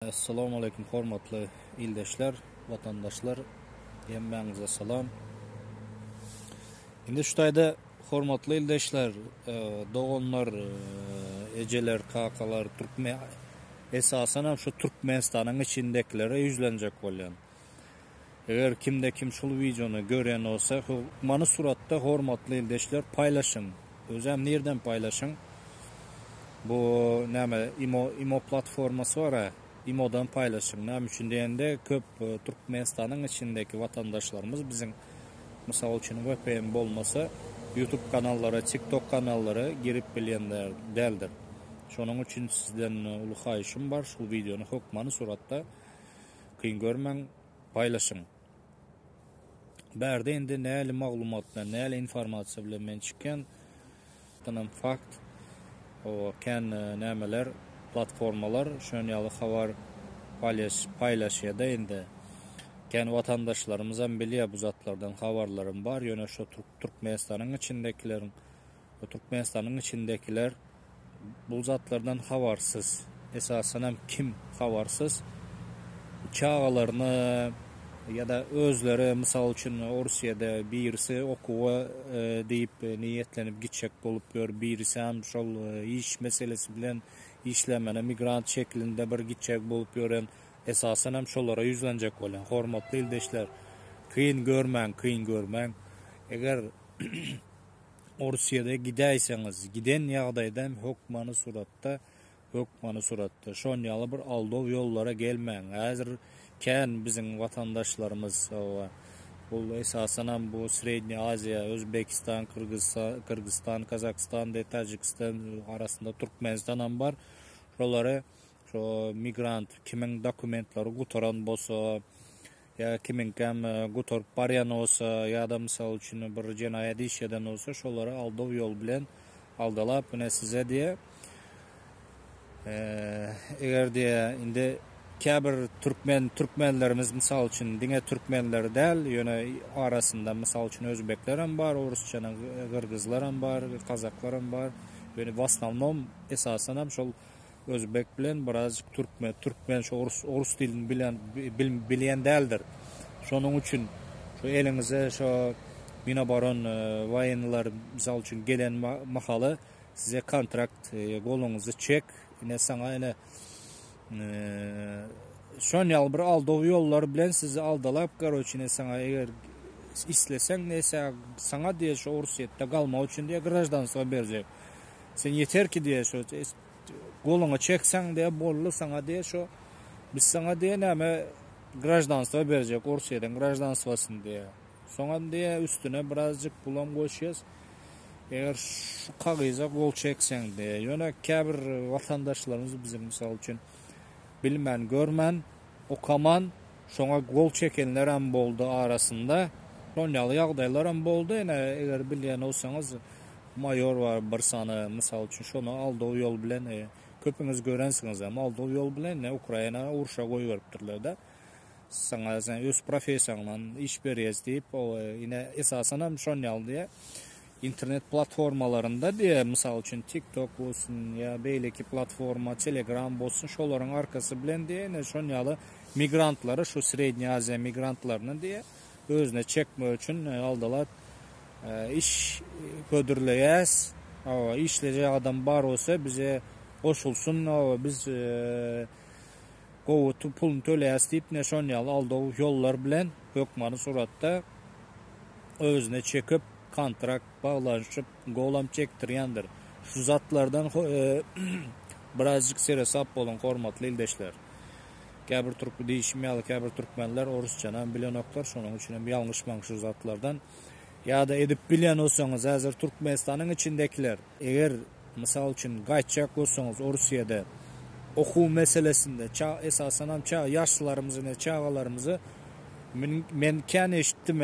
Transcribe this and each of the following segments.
Assalamu alaikum hormatly ildeşler, vatandaşlar, ýemmeňize salam. Indi şu taýda hormatly ildeşler, dogonlar, ejeler, kakalar, esasen hem şu Türkmenistanyň içindekilere ýüzlenjek bolýan. Eger kimde kim şol videonu gören olsa, many suratda hormatly ildeşler paýlaşyň. Özem nerden paýlaşyň? Bu näme imo platformasy var. İmo'dan paylaşım. Nam üçün deyende köp Türkmenistanyň içindeki vatandaşlarımız bizim misal üçün VPN bolmasa YouTube kanallara, TikTok kanallara girip bilýänler däldir. Şonuň üçün sizden uly haýyşym bar, şu videonu hokmany suratda kyn görmäň, paylaşyň. Bärde endi näli maglumatlar, näli informasiýa bilen men çykan tanam fakt o kan nämeler platformalar şönýaly habar paylaşýar da endi. Ken vatandaşlarymyzam bilýär bu zatlardan habarlarym bar. Ýöne şu Türkmenistanyň içindekilerin, bu Türkmenistanyň içindekiler bu zatlardan habarsız. Esasen hem kim habarsız? Çağalaryny ya da özleri misal üçün Russiýada birisi okuwa diýip niýetlenip gitjek bolup gör, birisi hem şol iş meselesi bilen işlemene migrant şeklinde bir gitjek bolup gören, esasen hem şolara ýüzlenjek bolan. Hormatly ildeşler, kyn görmäň. Eger Russiýada gidäýseňiz, giden ýagdaýda hokmany suratda şonýaly bir aldaw ýollara gelmäň. Häzir kän bizim vatandaşlarımız bu esasen hem bu Sredni Aziya, Özbekistan, Kırgızstan, Kazakistan, Tajikistan arasında Türkmenistan hem bar. Şolary şu migrant kimin dokumentlary gutaran bolsa ya kimin kam gutar baryan olsa ya da misal üçün bir jenaýat işeden olsa şolary aldaw ýol bilen aldalap mene size diye eger diye indi käbir türkmenlerimiz misal üçün diňe türkmenler däl, ýöne arasında misal üçün özbekler hem bar, orusçanyň kırgızlar hem bar, kazaklar hem bar. Ýöne wasnawnom esasen hem şol özbek bilen birazcık türkmen şu orus dilini bilýän däldir. Şonuň üçin şu eliňize şu Minobaron waýynlar misal üçün gelen mahaly size kontrakt goluňuzy çek, ine saňa ine şonýaly bir aldaw ýollar bilen sizi aldalap garoçine saňa eger isleseň näse saňa diýe şu Russiýada galmak üçin diýe grajdansyga berjek. Sen yeter ki diýe şu goluňa çekseň diýe bolly saňa diýe şu biz saňa diýe näme grajdansyga berjek, Russiýadan grajdansygasyň diýe. Soňa diýe üstüne birazcık pulam goşýas. Eger şu kagyza gol çekseň diýe. Ýöne käbir vatandaşlarymyz bizim misal üçin bilmän, görmän, okaman, şoňa gol çekenler hem boldy arasında. Şonýaly ýagdaýlar hem boldy. Eger bilýän bolsaňyz mayor var bir sany misal üçün şonu aldaw ýol bilen köpüňiz görensiňiz hem aldaw ýol bilen Ukraina urşa goýup da. Saňa sen öz professiýaňdan iş berýäs diýip ine esasen hem şonýaly diýe internet platformalarında diye misal üçün TikTok bolsun ya beýleki platforma, Telegram bolsun şolaryň arkasy bilen diye şonýaly migrantlary şu Sredni Aziya migrantlaryny diye özüne çekmek üçin aldalap iş ködürleýäs. İşleje adam bar olsa bize goşulsun, biz gowy pulny töleýäs diýip şonýaly aldaw ýollar bilen hökmany suratda özüne çekip kontrakt bağlanışıp golam çektirýändir. Şu zatlardan birazcık seresap bolan hormatly ildeşler. Käbir türk diýişmeýär, käbir türkmenler orusçany bilýänoklar, şonuň üçin hem ýalňyşmaň şu zatlardan. Ya da edip bilýän bolsaňyz, häzir Türkmenistanyň içindekiler, eger misal üçün gaýtjak bolsaňyz Russiýada okuw meselesinde esasen hem ýaşlarymyzy, çağalarymyzy men kän eşitdim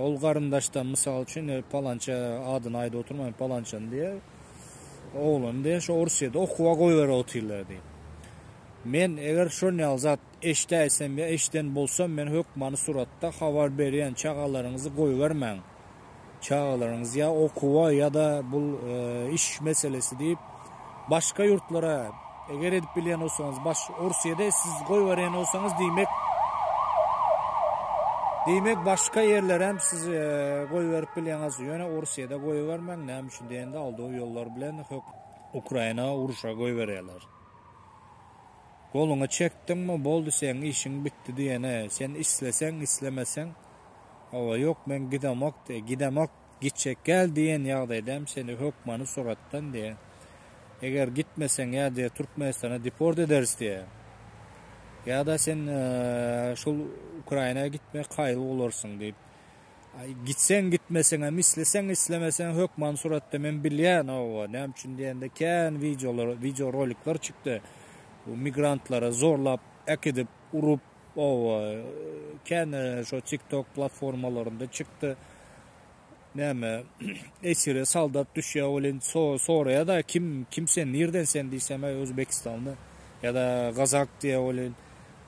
ol garyndaşdan misal üçün palança adyny aýda oturmaýan palançan diye oğlan diye şu Russiýada okuwa goýber oturýarlar diye. Men eger şonýaly zat eşdäýsem ýa eşden bolsam men hökmany suratda habar berýän çağalaryňyzy goýbermäň. Çağalaryňyz ýa okuwa ýa da bu iş meselesi diýip başka yurtlara eger edip bilen olsanız baş Rusya'da siz goy veren olsanız demek başka yerler hem siz goy verip bileniz yöne Rusya'da goy vermen ne hem şimdi endi aldığı yollar bilen Ukrayna uruşa goy vereler. Golunu çektin mi boldu sen işin bitti diyene sen islesen islemesen ama yok ben gidemek gidecek gel diyen yağdaydam seni hükmanı surattan diye. Eğer gitmesen ya diye Türkmenistan'a deport ederiz diye. Ya da sen şu Ukrayna'ya gitme kayılı olursun deyip. Gitsen gitmesen hem islesen islemesen hükman suratta men bilyen o ne için diyende ken video rolikler çıktı. Bu migrantlara zorlap ekidip urup o ken şu TikTok platformalarında çıktı. Neme esire saldat düşüyor olin sonraya da kimse nereden sen diysem Özbekistanlı ya da Kazak diye olin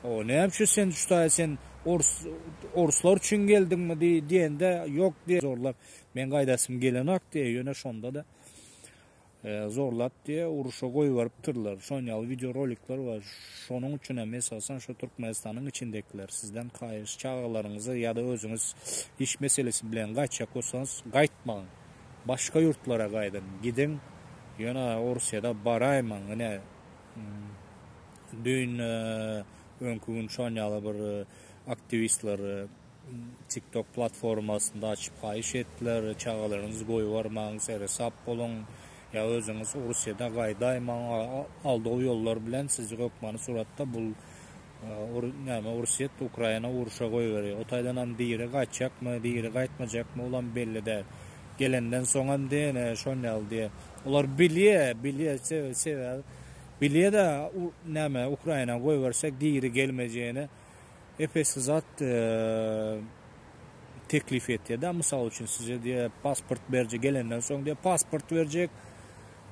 o ne yapıyor sen şu sen Orslar için geldin mi diyende yok diye zorlap ben gaydasım gelenak diye yöne şonda da zorlap diye uruşa koy varıp tırlar. Şonyalı video rolikler var. Şonun için mesasen şu Türkmenistan'ın içindekiler sizden kayış çağlarınızı ya da özünüz iş meselesi bilen kaçacak olsanız kaytmayın. Başka yurtlara kaydın. Gidin yana Rusya'da barayman. Ne dün önkün şonyalı bir aktivistler TikTok platformasında açıp kayış ettiler. Çağlarınızı koy varmayın. Sap olun. Ya özünüz Rusya'da gaydayman aldığı yollar bilen sizi hükmanı suratta bul Rusya Ukrayna uruşa koy veriyor. O taydan diğeri kaçacak mı, diğeri kaytmayacak mı olan belli değil. Gelenden sonra diye şonyal diye. Onlar biliyor sever de Ukrayna koy versek diğeri gelmeyeceğini epeysiz zat teklif etti de misal için size diye pasport verecek gelenden sonra diye pasport verecek.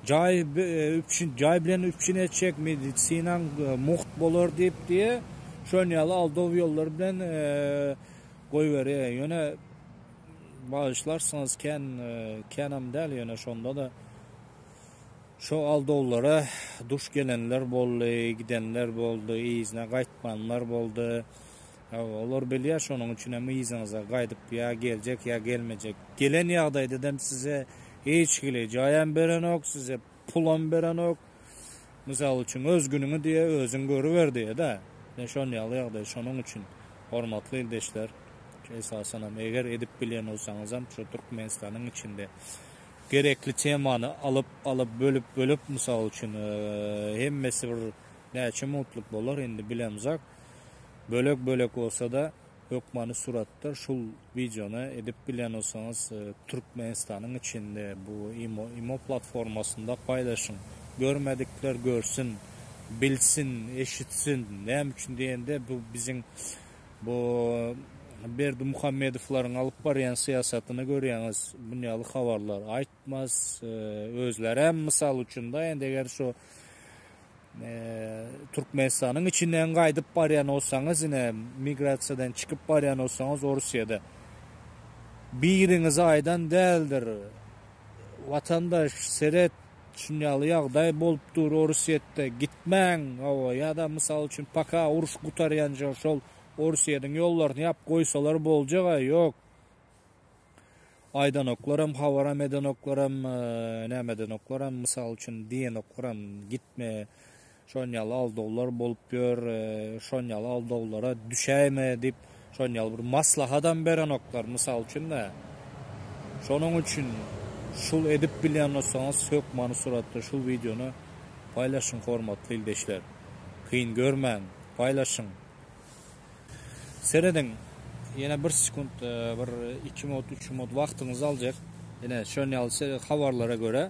Cay bilen üpçün edecek medisinan muht bolor deyip diye şönyalı aldığı yollar bilen koy veriyor. Yöne bağışlarsanız kenam del yöne şonda da şu aldığılara duş gelenler boldu, gidenler boldu, izine kaytmanlar boldu. Olur biliyor şunun için ama izinize kaydıp ya gelecek ya gelmeyecek. Gelen yağdaydı dedim size hiç cayan beren ok size pulan beren ok. Misal için öz gününü diye özün görüver diye de. Ne şon yağda şunun için hormatlı ildeşler. Esasen eğer edip bilen olsanız hem şu Türkmenistan'ın içinde gerekli temanı alıp bölüp misal için hemmesi bir neçe mutluluk olur endi bilemzak. Bölük olsa da hükmanı suratta şu videonu edip bilen olsanız Türkmenistan'ın içinde bu IMO platformasında paylaşın. Görmedikler görsün, bilsin, eşitsin. Ne için diyende bu bizim bu Berdi Muhammedovların alıp barayan siyasatını görüyorsunuz. Bunyalı havarlar aytmaz. Özler hem misal için da eğer şu Türkmenistan'ın içinden kaydıp barayan olsanız yine migrasiyadan çıkıp barayan olsanız Rusya'da biriniz aydan değildir. Vatandaş seret şunyalı yağday bolup dur Rusya'da gitmen ya da misal için paka uruş kutaryanca şol Rusya'nın yollarını yap koysalar bolca yok. Aydan oklarım, havara meden oklarım, ne meden oklarım misal için diyen oklarım gitme. Şonyalı aldovlar bolup gör, şonyalı aldovlara düşeyme deyip şonyalı bir maslahadan beren oklar misal için de. Şonun için şul edip bilen olsanız hükmanı suratta şul videonu paylaşın hormatlı ildeşler. Kıyın görmen, paylaşın. Seyredin. Yine bir sekund, bir 2 mod, 3 mod vaktiniz alacak. Yine şonyalı havarlara göre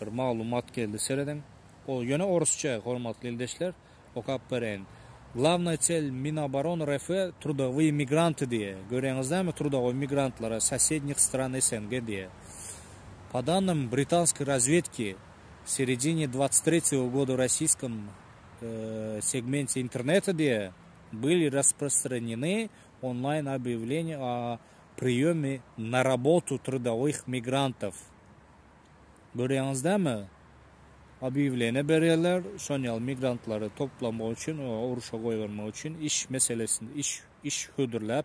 bir malumat geldi seyredin. O yöne Orusça hormatlı ildeşler. Okap beren. Главная цель Минобороны РФ трудовые мигранты diye. Görüyorsunuz değil mi? Трудовые мигрантлары соседних стран СНГ diye. По данным британской разведки, в середине 23 года в российском сегменте интернета diye были распространены онлайн-объявления о приеме на работу трудовых мигрантов. Görüyorsunuz değil mi? объявление berýärler. Şonyal migrantlary toplamak üçin, uruşa goýmak üçin iş meselesinde iş hödürläp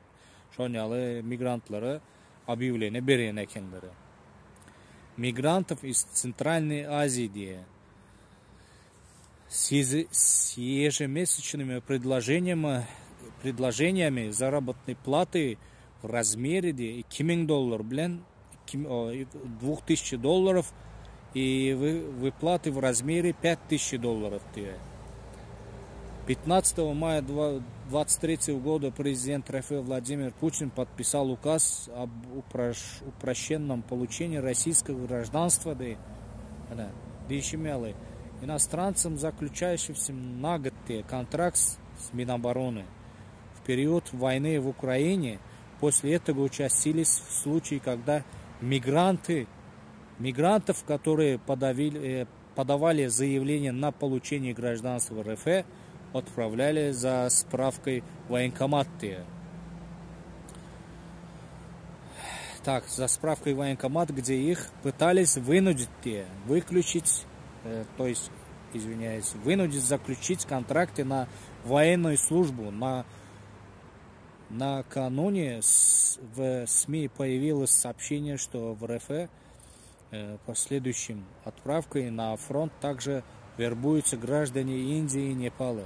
şonyaly migrantlary объявление berýän ekenleri. Мигрантов из Центральной Азии diye с ежемесячными предложениями заработной платы в размере $2000 bilen $2000 и выплаты в размере $5000 diye. 15 мая 2023 года президент РФ Владимир Путин подписал указ об упрощенном получении российского гражданства иностранцам, заключающим на год контракт с Минобороны. В период войны в Украине после этого участились случаи, когда мигрантов, которые подавали заявление на получение гражданства РФ, отправляли за справкой в военкомат. Так, за справкой в военкомат, где их пытались вынудить вынудить заключить контракты на военную службу. Накануне в СМИ появилось сообщение, что в РФ последующим отправкой на фронт также вербуются граждане Индии и Непала.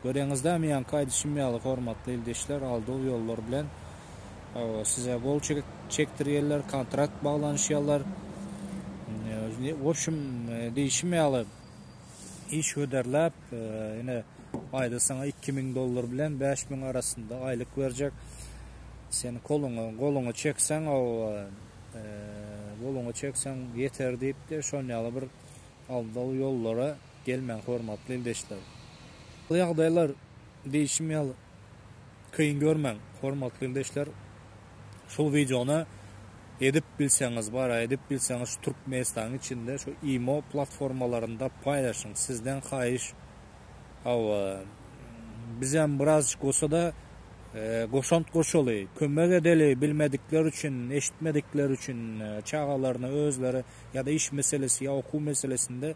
Görüňizde men kaýdyşymýaly hormatly ildeşler, aldyğı ýollar bilen size gol çektirýärler, kontrakt baglanýarlar. В общем, diýişimýaly iş öderläp, ene aýda saňa $2000 bilen $5000 arasynda aýlyk berjek. Sen goluňa çekseň, goluňa çekseň ýeter diýip de şonýaly bir aldyğı ýollara gelmeň hormatly ildeşler. Bu ýagdaýlar diýişimýaly kıyın görmeň hormatly ildeşler. Şol videonu edip bilseňiz Türkmenistan içinde şu IMO platformalarında paylaşın. Sizden haýyş. Bizem birazcık olsa da goşant goşaly, kömek edeli bilmedikleri için, eşitmedikleri için çağalarına özleri ya da iş meselesi ya oku meselesinde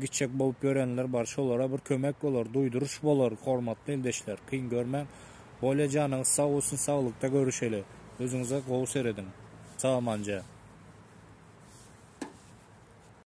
gitçek bolup görenler bar, şolara bir kömek bolar, duyduruş bolar hormatly ildeşler. Kıyın görmeň. Bolýa janyňyz sag bolsun, saglykda görüşeli. Özüňize gowy seredin. Sağmanca.